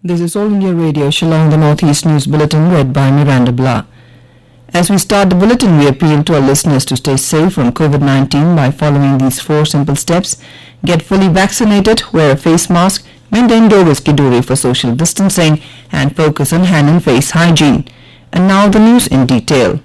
This is All India Radio, Shillong, the Northeast News Bulletin, read by Miranda Blah. As we start the bulletin, we appeal to our listeners to stay safe from COVID-19 by following these 4 simple steps. Get fully vaccinated, wear a face mask, maintain distance for social distancing, and focus on hand and face hygiene. And now the news in detail.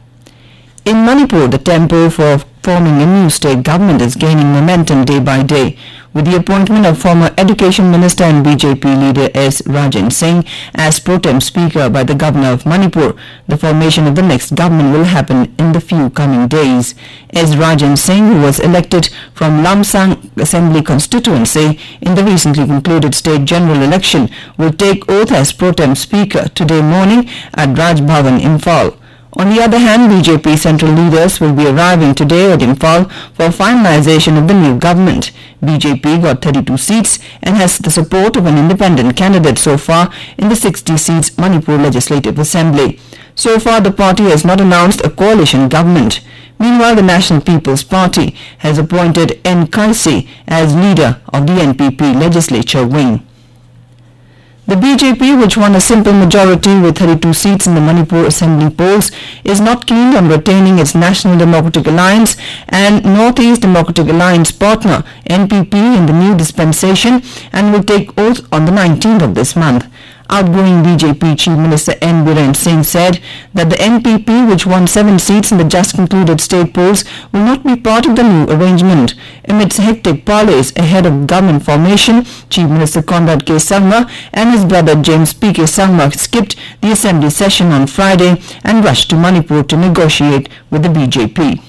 In Manipur, the tempo for forming a new state government is gaining momentum day by day, with the appointment of former Education Minister and BJP leader S. Rajan Singh as pro tem speaker by the governor of Manipur. The formation of the next government will happen in the few coming days. S. Rajan Singh, who was elected from Lamsang Assembly constituency in the recently concluded state general election, will take oath as pro tem speaker today morning at Raj Bhavan, Imphal. On the other hand, BJP central leaders will be arriving today at Imphal for finalization of the new government. BJP got 32 seats and has the support of an independent candidate so far in the 60 seats Manipur Legislative Assembly. So far, the party has not announced a coalition government. Meanwhile, the National People's Party has appointed N. Kaisi as leader of the NPP legislature wing. The BJP, which won a simple majority with 32 seats in the Manipur Assembly polls, is not keen on retaining its National Democratic Alliance and Northeast Democratic Alliance partner NPP in the new dispensation and will take oath on the 19th of this month. Outgoing BJP Chief Minister N. Biren Singh said that the NPP, which won 7 seats in the just concluded state polls, will not be part of the new arrangement. Amidst hectic parleys ahead of government formation, Chief Minister Conrad K. Sangma and his brother James P. K. Sangma skipped the assembly session on Friday and rushed to Manipur to negotiate with the BJP.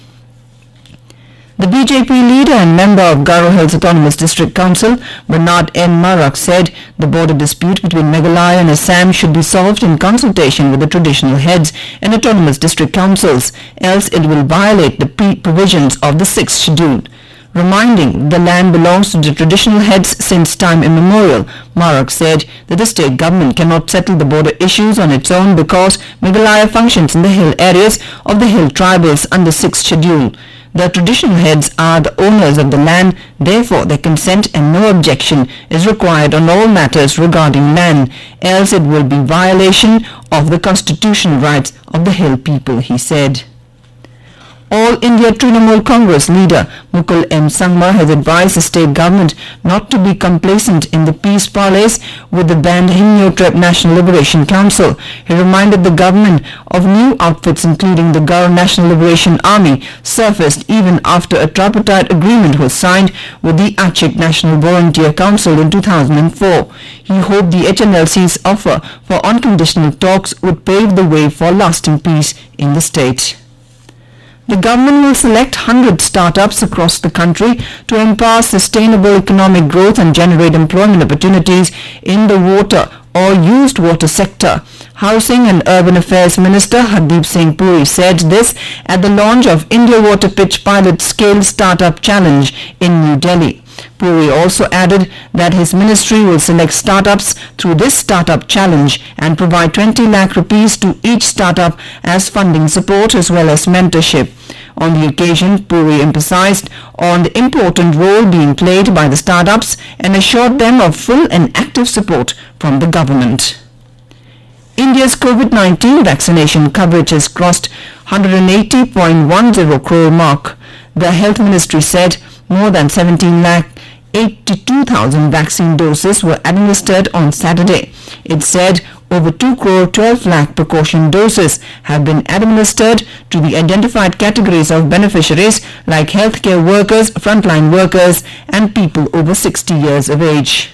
The BJP leader and member of Garo Hills Autonomous District Council, Bernard N. Marak, said the border dispute between Meghalaya and Assam should be solved in consultation with the traditional heads and autonomous district councils, else it will violate the provisions of the 6th schedule. Reminding the land belongs to the traditional heads since time immemorial, Marak said that the state government cannot settle the border issues on its own because Meghalaya functions in the hill areas of the hill tribals under 6th schedule. The traditional heads are the owners of the land, therefore their consent and no objection is required on all matters regarding land, else it will be violation of the constitutional rights of the hill people, he said. All India Trinamool Congress leader Mukul M has advised the state government not to be complacent in the peace parleys with the banned Hynniewtrep National Liberation Council. He reminded the government of new outfits including the Garo National Liberation Army surfaced even after a tripartite agreement was signed with the Achik National Volunteer Council in 2004. He hoped the HNLC's offer for unconditional talks would pave the way for lasting peace in the state. The government will select 100 startups across the country to empower sustainable economic growth and generate employment opportunities in the water or used water sector. Housing and Urban Affairs Minister Hardeep Singh Puri said this at the launch of India Water Pitch Pilot Scale Startup Challenge in New Delhi. Puri also added that his ministry will select startups through this startup challenge and provide 20 lakh rupees to each startup as funding support as well as mentorship. On the occasion, Puri emphasized on the important role being played by the startups and assured them of full and active support from the government. India's COVID-19 vaccination coverage has crossed 180.10 crore mark. The Health Ministry said more than 17,82,000 vaccine doses were administered on Saturday. It said over 2 crore 12 lakh precaution doses have been administered to the identified categories of beneficiaries like healthcare workers, frontline workers and people over 60 years of age.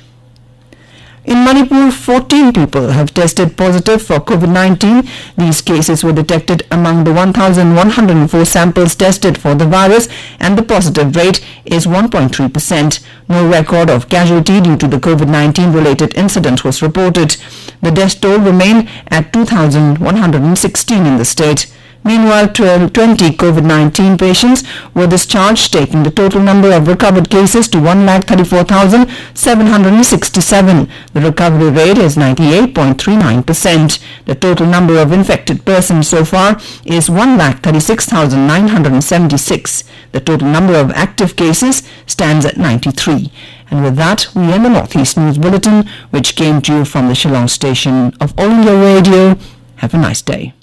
In Manipur, 14 people have tested positive for COVID-19. These cases were detected among the 1,104 samples tested for the virus and the positive rate is 1.3%. No record of casualty due to the COVID-19 related incident was reported. The death toll remained at 2,116 in the state. Meanwhile, 20 COVID-19 patients were discharged, taking the total number of recovered cases to 134,767. The recovery rate is 98.39%. The total number of infected persons so far is 136,976. The total number of active cases stands at 93. And with that, we end the Northeast News Bulletin, which came to you from the Shillong station of All India Radio. Have a nice day.